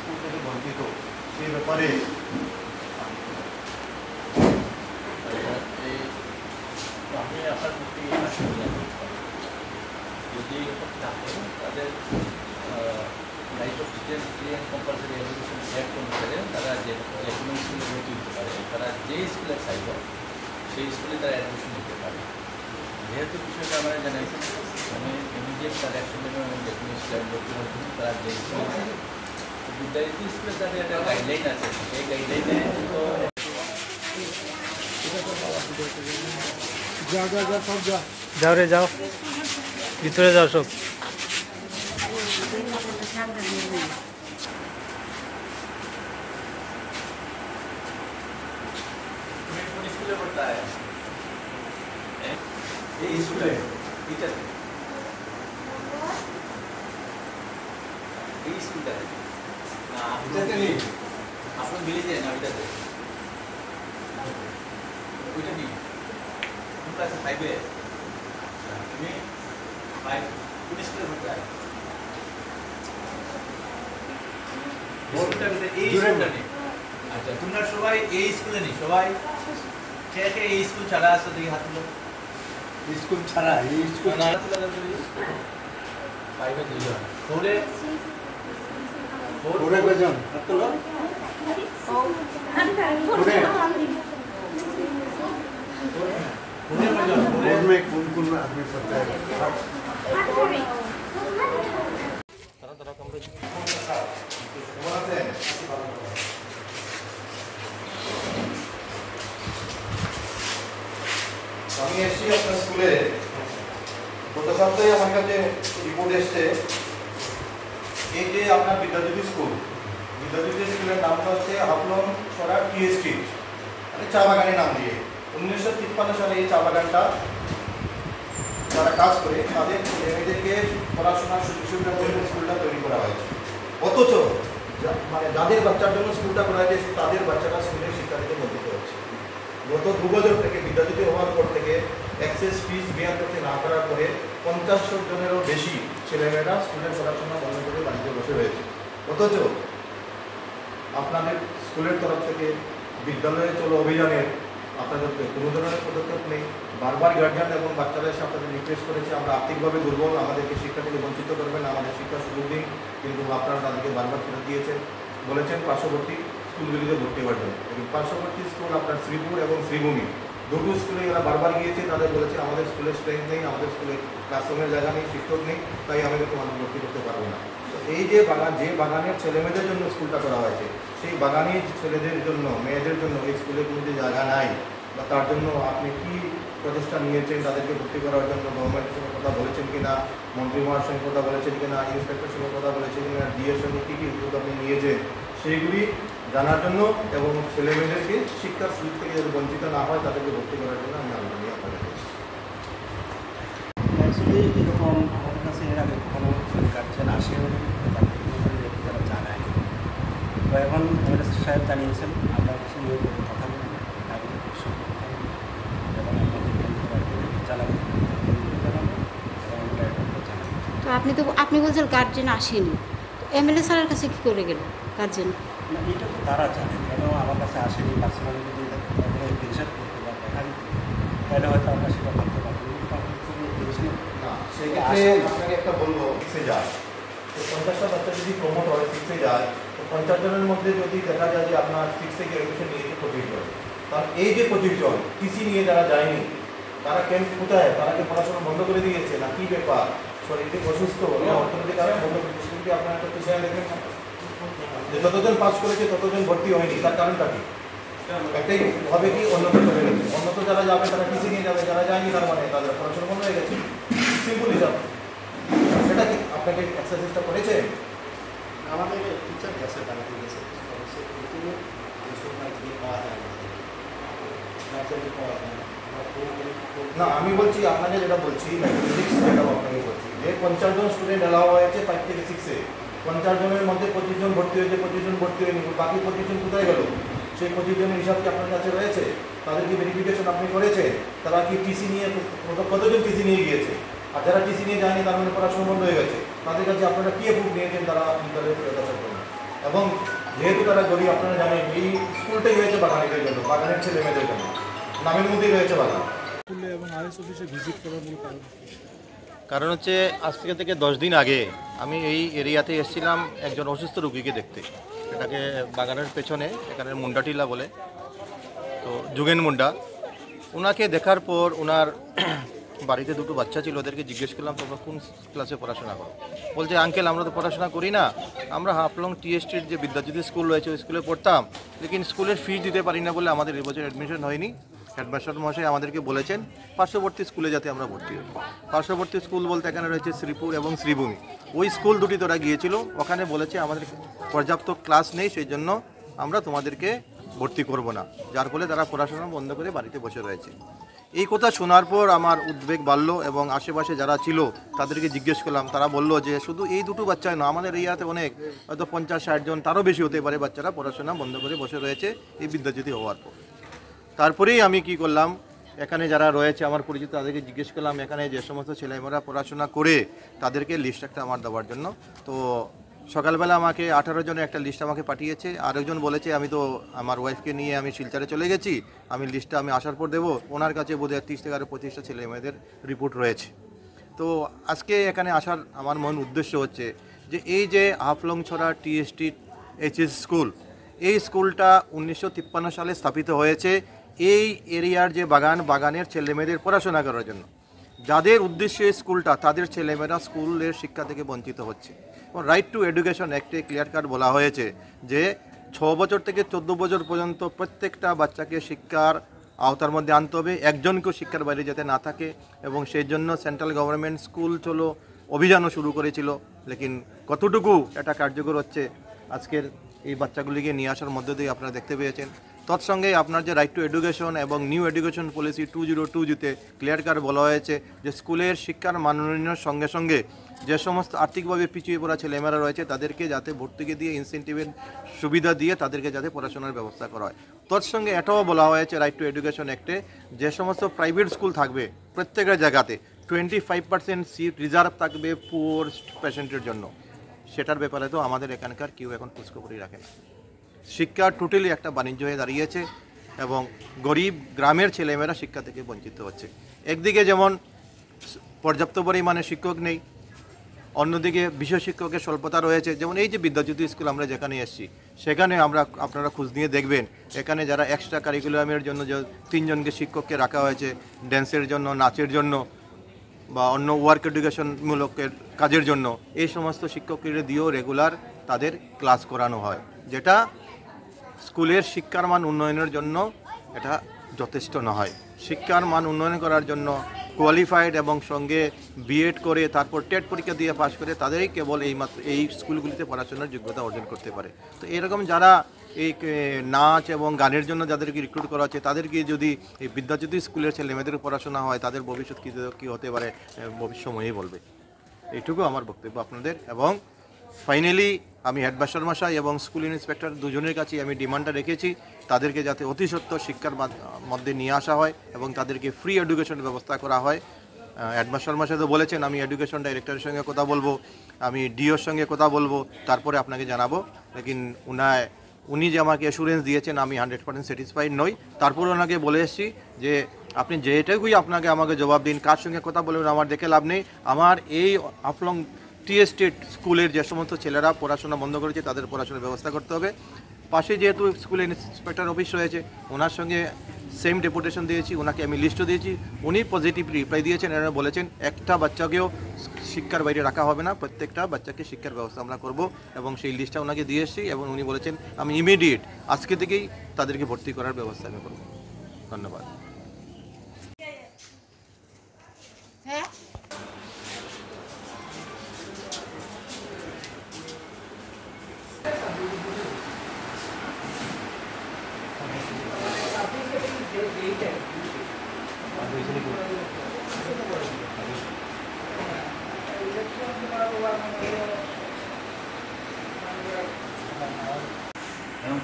School থেকে বঞ্চিত সেই ব্যাপারে আমি আপনার প্রতি যদি এরকম থাকে তাদের right of student compulsory education act অনুসারে তারা যে কোনো স্কুলে ভর্তি হতে পারে, তারা যে স্কুলে চাইবে সেই স্কুলে তারা অ্যাডমিশন নিতে পারে। যেহেতু বিষয়টা আমরা জানাইছি, আমি ইমিডিয়েট তার অ্যাকশন নেবেন এবং যে কোনো স্কুলে ভর্তি হতে তারা যে স্কুলে বিদ্যার্থী স্কুলে তাদের একটা গাইডলাইন আছে, সেই গাইডলাইনে তো যাও রে যাও, ভিতরে যাও সব। स्कूल पढ़ता है ये स्कूल है टीचर ये स्कूल है ना टीचर नहीं आप लोग मिले थे ना टीचर कुछ नहीं तुम क्लास 5 है तुम्हें 5 कुछ स्कूल पढ़ता है बोलता है ये स्कूल नहीं। अच्छा তোমরা সবাই এই স্কুলে নেই, সবাই কে কে এই স্কুল ছাড়া আছে দেখি হাত তুলো। স্কুল ছাড়া এই স্কুল না তুলে দাও তুমি। পাইবে দুইজন ফোরে ফোরে কয়জন হাত তুলো। ফোরে ফোরে কয়জন ফোরে में कौन-कौन आदमी पढ़ता है? তারা কামড়ে কেমন আছেন? আমি এসেছি আপনার স্কুলে, গত সপ্তাহে আমার কাছে রিপোর্ট এসছে এই যে আপনার বিদ্যাজ্যোতি স্কুল, বিদ্যাজ্যোতি স্কুলের নামটা হচ্ছে হাফলং ছড়া টি স্ট্রিট, মানে চা বাগানের নাম দিয়ে 1953 সালে এই চা বাগানটা যারা কাজ করে তাদের ছেলেমেয়েদেরকে পড়াশোনার সুযোগ সুবিধার জন্য স্কুলটা তৈরি করা হয়েছে। অথচ মানে যাদের বাচ্চার জন্য স্কুলটা করা হয়েছে তাদের বাচ্চারা স্কুলের শিক্ষা থেকে বঞ্চিত হচ্ছে। গত 2 বছর থেকে বিদ্যাজ্যোতি হওয়ার পর থেকে অ্যাক্সেস ফিস বেয়ার করতে না করার পরে 50 জনেরও বেশি ছেলেমেয়েরা স্কুলের পড়াশোনা বন্ধ করে বাড়িতে বসে রয়েছে। অথচ আপনাদের স্কুলের তরফ থেকে বিদ্যালয়ে চলো অভিযানের আপনাদের কোনো ধরনের পদক্ষেপ নেই। বারবার গার্জিয়ান এবং বাচ্চারা এসে আপনাদের রিকোয়েস্ট করেছে আমরা আর্থিকভাবে দুর্বল, আমাদেরকে শিক্ষা থেকে বঞ্চিত করবেন, আমাদের শিক্ষার সুযোগ দিন, কিন্তু আপনারা তাদেরকে বারবার ফেরত দিয়েছেন, বলেছেন পার্শ্ববর্তী স্কুলগুলিতে ভর্তি হওয়ার জন্য। এবং পার্শ্ববর্তী স্কুল আপনার শ্রীপুর এবং শ্রীভূমি দুটো স্কুলে এরা বারবার গিয়েছে, তাদের বলেছে আমাদের স্কুলের স্ট্রেংথ নেই, আমাদের স্কুলে ক্লাসরুমের জায়গা নেই, শিক্ষক নেই, তাই আমাদের তোমাদের ভর্তি করতে পারবো না। তো এই যে বাগান, যে বাগানের ছেলেমেয়েদের জন্য স্কুলটা করা হয়েছে, সেই বাগানের ছেলেদের জন্য মেয়েদের জন্য এই স্কুলে কোনো যে জায়গা নাই বা তার জন্য আপনি কি প্রচেষ্টা নিয়েছেন তাদেরকে ভর্তি করার জন্য? গভর্নমেন্টের সঙ্গে কথা বলেছেন কিনা, মন্ত্রী মহাশয়ের সঙ্গে কথা বলেছেন কিনা, ইন্সপেক্টরের সঙ্গে কথা বলেছেন কিনা, ডিএর সঙ্গে কী কী উদ্যোগ আপনি নিয়েছেন সেইগুলি জানার জন্য এবং ছেলেমেয়েদেরকে শিক্ষার সুযোগ থেকে যাতে বঞ্চিত না হয় তাদেরকে ভর্তি করার জন্য আমি আলোচনা নিয়ে আপনাদের কাছে। অ্যাকচুয়ালি এরকম আমাদের কাছে এর আগে কোনো গার্জেন আসে তারা জানায়। তো এখন আমাদের সাহেব জানিয়েছেন আমরা কিছু নিয়ে কথা বলব এবং জানাবো তো আপনি বলছেন গার্জেন আসেনি, তো এমএলএ স্যারের কাছে কী করে গেল গার্জেন? না, এটা তো তারা জানে, কেন আমার কাছে আসেনি, পার্সোনালি যদি জিজ্ঞাসা করতে বা দেখা দিতে তাহলে হয়তো আমরা সেটা ভাবতে পারবো। না, সেক্ষেত্রে আপনাকে একটা বলবো, 6-এ যায় তো 50টা বাচ্চা যদি প্রমোট হয় 6-এ যায়, তো 50 জনের মধ্যে যদি দেখা যায় যে আপনার 6 থেকে এডুকেশন নিয়েছে 25 জন, কারণ এই যে 25 জন টিসি নিয়ে যারা যায়নি তারা ক্যাম্প কোথায়, তারা কি পড়াশোনা বন্ধ করে দিয়েছে না কি ব্যাপার, শরীরটি অসুস্থ না অর্থনৈতিক কারণে বন্ধ করে দিয়েছে? যদি আপনার একটা বিষয় দেখবেন যে যতজন পাস করেছে ততজন ভর্তি হয়নি, তার কারণটা কি? একটাই হবে কি অন্যত চলে গেছে, অন্যত যারা যাবে তারা টিসি নিয়ে যাবে, যারা যায়নি তার মানে তাদের পড়াশোনা বন্ধ হয়ে গেছে। সিম্পল হিসাব। সেটা কি আপনাকে এক্সারসাইজটা করেছে? আমাদের টিচার গেছে, তারা গেছে পাওয়া যায় না, আমি বলছি আপনাকে যেটা বলছি ম্যাথমেটিক্স যেটা আপনাকে বলছি যে 50 জন স্টুডেন্ট অ্যালাউ হয়েছে 5 থেকে 6-এ। 50 জনের মধ্যে 25 জন ভর্তি হয়েছে, 25 জন ভর্তি হয়নি, বাকি 25 জন কোথায় গেল? সেই 25 জনের হিসাব কি আপনার কাছে রয়েছে? তাদের কি ভেরিফিকেশন আপনি করেছে? তারা কি টিসি নিয়ে, কতজন টিসি নিয়ে গিয়েছে? আর যারা টিসি নিয়ে যায়নি তার মানে পড়াশোনা বন্ধ হয়ে গেছে, তাদের কাছে আপনারা কি প্রুফ নিয়েছেন তারা বিদ্যালয়ে ফেরত আসার জন্য? এবং যেহেতু তারা গরিব, আপনারা জানেন এই স্কুলটাই হয়েছে বাগানিদের জন্য, বাগানের ছেলে মেয়েদের জন্য, নামের মধ্যেই রয়েছে বাগান। এবং আরএস অফিসে ভিজিট করার মূল কারণ কারণ হচ্ছে আজ থেকে 10 দিন আগে আমি এই এরিয়াতে এসেছিলাম একজন অসুস্থ রোগীকে দেখতে। এটাকে বাগানের পেছনে এখানে মুন্ডাটিলা বলে, তো যুগেন মুন্ডা। ওনাকে দেখার পর ওনার বাড়িতে দুটো বাচ্চা ছিল, ওদেরকে জিজ্ঞেস করলাম তোমরা কোন ক্লাসে পড়াশোনা করো? বলছে আঙ্কেল আমরা তো পড়াশোনা করি না, আমরা হাফলং টিএসটির যে বিদ্যাজ্যোতি স্কুল রয়েছে ওই স্কুলে পড়তাম, লেকিন স্কুলের ফিস দিতে পারি না বলে আমাদের এবছর অ্যাডমিশন হয়নি। হেডমাস্টার মশাই আমাদেরকে বলেছেন পার্শ্ববর্তী স্কুলে যাতে আমরা ভর্তি হই। পার্শ্ববর্তী স্কুল বলতে এখানে রয়েছে শ্রীপুর এবং শ্রীভূমি। ওই স্কুল দুটি তোরা গিয়েছিল, ওখানে বলেছে আমাদের পর্যাপ্ত ক্লাস নেই, সেই জন্য আমরা তোমাদেরকে ভর্তি করব না, যার ফলে তারা পড়াশোনা বন্ধ করে বাড়িতে বসে রয়েছে। এই কথা শোনার পর আমার উদ্বেগ বাড়লো এবং আশেপাশে যারা ছিল তাদেরকে জিজ্ঞেস করলাম, তারা বললো যে শুধু এই দুটো বাচ্চাই না, আমাদের এরিয়াতে অনেক, হয়তো 50-60 জন তারও বেশি হতে পারে বাচ্চারা পড়াশোনা বন্ধ করে বসে রয়েছে এই বিদ্যাজ্যোতি হওয়ার পর। তারপরেই আমি কি করলাম, এখানে যারা রয়েছে আমার পরিচিত তাদেরকে জিজ্ঞেস করলাম এখানে যে সমস্ত ছেলেমেয়েরা পড়াশোনা করে তাদেরকে লিস্ট একটা আমার দেওয়ার জন্য। তো সকালবেলা আমাকে 18 জনের একটা লিস্ট আমাকে পাঠিয়েছে। আরেকজন বলেছে আমি তো আমার ওয়াইফকে নিয়ে আমি শিলচরে চলে গেছি, আমি লিস্টটা আমি আসার পর দেবো। ওনার কাছে বোধহয় 30 থেকে 25টা ছেলে মেয়েদের রিপোর্ট রয়েছে। তো আজকে এখানে আসার আমার মূল উদ্দেশ্য হচ্ছে যে এই যে হাফলং ছড়া টিএসটি এইচএস স্কুল, এই স্কুলটা 1953 সালে স্থাপিত হয়েছে এই এরিয়ার যে বাগানের ছেলেমেয়েদের পড়াশোনা করার জন্য। যাদের উদ্দেশ্যে স্কুলটা, তাদের ছেলেমেয়েরা স্কুলের শিক্ষা থেকে বঞ্চিত হচ্ছে। এবং রাইট টু এডুকেশন অ্যাক্টে ক্লিয়ার কাট বলা হয়েছে যে 6 বছর থেকে 14 বছর পর্যন্ত প্রত্যেকটা বাচ্চাকে শিক্ষার আওতার মধ্যে আনতে হবে, একজনকেও শিক্ষার বাইরে যাতে না থাকে। এবং সেই জন্য সেন্ট্রাল গভর্নমেন্ট স্কুল চলো অভিযানও শুরু করেছিল, লেকিন কতটুকু এটা কার্যকর হচ্ছে আজকের এই বাচ্চাগুলিকে নিয়ে আসার মধ্যে দিয়ে আপনারা দেখতে পেয়েছেন। তৎসঙ্গে আপনার যে রাইট টু এডুকেশন এবং নিউ এডুকেশন পলিসি 2022-তে ক্লিয়ার কাট বলা হয়েছে যে স্কুলের শিক্ষার মান উন্নয়নের সঙ্গে সঙ্গে যে সমস্ত আর্থিকভাবে পিছিয়ে পড়া ছেলেমেয়েরা রয়েছে তাদেরকে যাতে ভর্তুকি দিয়ে ইনসেন্টিভের সুবিধা দিয়ে তাদেরকে যাতে পড়াশোনার ব্যবস্থা করা হয়। তৎসঙ্গে এটাও বলা হয়েছে রাইট টু এডুকেশন অ্যাক্টে যে সমস্ত প্রাইভেট স্কুল থাকবে প্রত্যেকটা জায়গাতে 25% সিট রিজার্ভ থাকবে পুয়ার পেশেন্টের জন্য। সেটার ব্যাপারে তো আমাদের এখানকার কেউ এখন খোঁজখবরই রাখে না। শিক্ষা টোটালি একটা বাণিজ্য হয়ে দাঁড়িয়েছে এবং গরিব গ্রামের ছেলেমেয়েরা শিক্ষা থেকে বঞ্চিত হচ্ছে। একদিকে যেমন পর্যাপ্ত পরিমাণে শিক্ষক নেই, অন্যদিকে বিষয় শিক্ষকের স্বল্পতা রয়েছে। যেমন এই যে বিদ্যাজ্যোতি স্কুল আমরা যেখানে এসেছি সেখানে আপনারা খোঁজ নিয়ে দেখবেন এখানে যারা এক্সট্রা কারিকুলামের জন্য যে 3 জনকে শিক্ষককে রাখা হয়েছে, ড্যান্সের জন্য, নাচের জন্য বা অন্য ওয়ার্ক এডুকেশনমূলকের কাজের জন্য, এই সমস্ত শিক্ষকদের দিয়েও রেগুলার তাদের ক্লাস করানো হয়, যেটা স্কুলের শিক্ষার মান উন্নয়নের জন্য এটা যথেষ্ট নয়। শিক্ষার মান উন্নয়ন করার জন্য কোয়ালিফাইড এবং সঙ্গে বিএড করে তারপর টেট পরীক্ষা দিয়ে পাশ করে তাদেরই কেবল এই স্কুলগুলিতে পড়াশোনার যোগ্যতা অর্জন করতে পারে। তো এরকম যারা এই নাচ এবং গানের জন্য যাদেরকে রিক্রুট করা হচ্ছে তাদেরকে যদি এই বিদ্যাজ্যোতি স্কুলের ছেলেমেয়েদের পড়াশোনা হয় তাদের ভবিষ্যৎ কী হতে পারে ভবিষ্যৎ বলবে। এইটুকু আমার বক্তব্য আপনাদের। এবং ফাইনালি আমি হেডমাস্টার মশাই এবং স্কুল ইন্সপেক্টর দুজনের কাছে আমি ডিমান্ডটা রেখেছি তাদেরকে যাতে অতি সত্বর শিক্ষার মধ্যে নিয়ে আসা হয় এবং তাদেরকে ফ্রি এডুকেশন ব্যবস্থা করা হয়। হেডমাস্টার মশাই তো বলেছেন আমি এডুকেশন ডাইরেক্টরের সঙ্গে কথা বলবো, আমি ডিওর সঙ্গে কথা বলবো, তারপরে আপনাকে জানাবো। লেকিন উনি যে আমাকে অ্যাসুরেন্স দিয়েছেন আমি 100% স্যাটিসফাইড নই। তারপরে ওনাকে বলে এসেছি যে আপনি যেটাকুই আমাকে জবাব দিন, কার সঙ্গে কথা বলবেন আমার দেখে লাভ নেই। আমার এই হাফলং টিএসটি স্কুলের যে সমস্ত ছেলেরা পড়াশোনা বন্ধ করেছে তাদের পড়াশোনার ব্যবস্থা করতে হবে। পাশে যেহেতু স্কুলের ইন্সপেক্টর অফিস রয়েছে ওনার সঙ্গে সেম ডেপুটেশন দিয়েছি, ওনাকে আমি লিস্টও দিয়েছি, উনি পজিটিভ রিপ্লাই দিয়েছেন। এরা বলেছেন একটা বাচ্চাকেও শিক্ষার বাইরে রাখা হবে না, প্রত্যেকটা বাচ্চাকে শিক্ষার ব্যবস্থা আমরা করব এবং সেই লিস্টটা ওনাকে দিয়ে এসেছি এবং উনি বলেছেন আমি ইমিডিয়েট আজকে থেকেই তাদেরকে ভর্তি করার ব্যবস্থা আমি করব। ধন্যবাদ।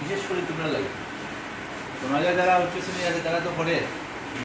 বিশেষ করে তোমরা লাগে তোমাদের যারা উচ্চ শ্রেণী আছে তারা তো পড়ে